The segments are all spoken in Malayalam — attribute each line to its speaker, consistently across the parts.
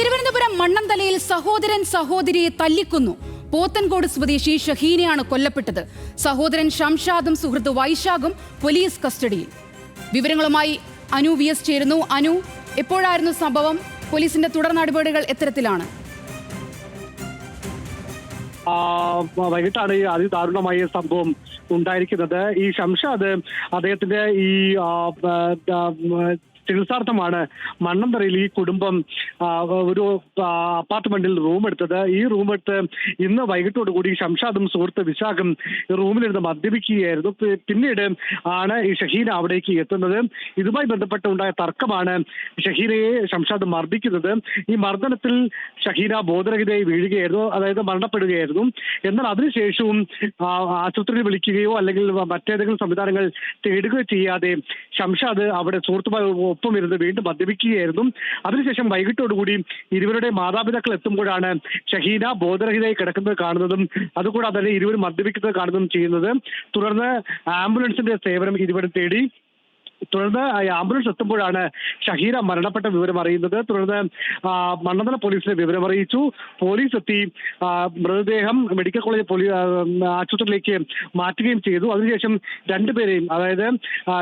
Speaker 1: തിരുവനന്തപുരം മണ്ണന്തലയിൽ സഹോദരൻ സഹോദരിയെ തല്ലിക്കൊന്നു. പോത്തൻകോട് സ്വദേശി ഷഹീനയാണ് കൊല്ലപ്പെട്ടത്. സഹോദരൻ ഷംഷാദും സുഹൃത്ത് വൈശാഖും പോലീസ് കസ്റ്റഡിയിൽ. വിവരങ്ങളുമായി അനു VS ചേരുന്നു. അനു, എപ്പോഴായിരുന്നു സംഭവം? പോലീസിന്റെ തുടർ നടപടികൾ എത്തരത്തിലാണ്?
Speaker 2: വൈകിട്ടാണ് ഈ അതിദാരുണമായ സംഭവം ഉണ്ടായിരിക്കുന്നത്. ഈ ഷംഷാദ് അദ്ദേഹത്തിന്റെ ഈ ചികിത്സാർത്ഥമാണ് മണ്ണന്തറയിൽ ഈ കുടുംബം ഒരു അപ്പാർട്ട്മെന്റിൽ റൂം എടുത്തത്. ഈ റൂം എടുത്ത് ഇന്ന് വൈകിട്ടോടുകൂടി ഷംഷാദും സുഹൃത്ത് വിശാഖും റൂമിലിരുന്ന് മദ്യപിക്കുകയായിരുന്നു. പിന്നീട് ആണ് ഈ ഷഹീന അവിടേക്ക് എത്തുന്നത്. ഇതുമായി ബന്ധപ്പെട്ട് ഉണ്ടായ തർക്കമാണ് ഷഹീനയെ ഷംഷാദ് മർദ്ദിക്കുന്നത്. ഈ മർദ്ദനത്തിൽ ഷഹീന ബോധരഹിതയായി വീഴുകയായിരുന്നു, അതായത് മരണപ്പെടുകയായിരുന്നു. എന്നാൽ അതിനുശേഷവും ആശുപത്രിയിൽ വിളിക്കുകയോ അല്ലെങ്കിൽ മറ്റേതെങ്കിലും സംവിധാനങ്ങൾ തേടുകയോ ചെയ്യാതെ ഷംഷാദ് അവിടെ സുഹൃത്തുമായി ഒപ്പം ഇരുന്ന് വീണ്ടും മദ്യപിക്കുകയായിരുന്നു. അതിനുശേഷം വൈകിട്ടോടുകൂടി ഇരുവരുടെ മാതാപിതാക്കൾ എത്തുമ്പോഴാണ് ഷഹീന ബോധരഹിതയായി കിടക്കുന്നത് കാണുന്നതും അതുകൂടാതെ തന്നെ ഇരുവരും മദ്യപിക്കുന്നത് കാണുന്നതും ചെയ്യുന്നത്. തുടർന്ന് ആംബുലൻസിന്റെ സേവനം ഇരുവരും തേടി. തുടർന്ന് ആംബുലൻസ് എത്തുമ്പോഴാണ് ഷഹീന മരണപ്പെട്ട വിവരം അറിയുന്നത്. തുടർന്ന് മണ്ണന്തല പോലീസിനെ വിവരം അറിയിച്ചു. പോലീസ് എത്തി മൃതദേഹം മെഡിക്കൽ കോളേജ് ആശുപത്രിയിലേക്ക് മാറ്റുകയും ചെയ്തു. അതിനുശേഷം രണ്ടുപേരെയും, അതായത്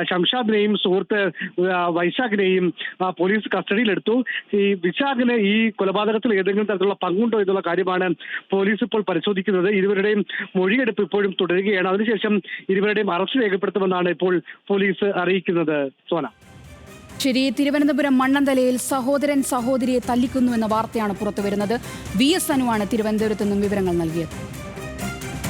Speaker 2: ഷംഷാദിനെയും സുഹൃത്ത് വൈശാഖിനെയും പോലീസ് കസ്റ്റഡിയിലെടുത്തു. ഈ വിശാഖിന് ഈ കൊലപാതകത്തിൽ ഏതെങ്കിലും തരത്തിലുള്ള പങ്കുണ്ടോ എന്നുള്ള കാര്യമാണ് പോലീസ് ഇപ്പോൾ പരിശോധിക്കുന്നത്. ഇരുവരുടെയും മൊഴിയെടുപ്പ് ഇപ്പോഴും തുടരുകയാണ്. അതിനുശേഷം ഇരുവരുടെയും അറസ്റ്റ് രേഖപ്പെടുത്തുമെന്നാണ് ഇപ്പോൾ പോലീസ് അറിയിക്കുന്നത്. സോന,
Speaker 1: ശരി. തിരുവനന്തപുരം മണ്ണന്തലയിൽ സഹോദരൻ സഹോദരിയെ തല്ലിക്കുന്നു എന്ന വാർത്തയാണ് പുറത്തുവരുന്നത്. VS അനുവാണ് തിരുവനന്തപുരത്ത് നിന്നും വിവരങ്ങൾ നൽകിയത്.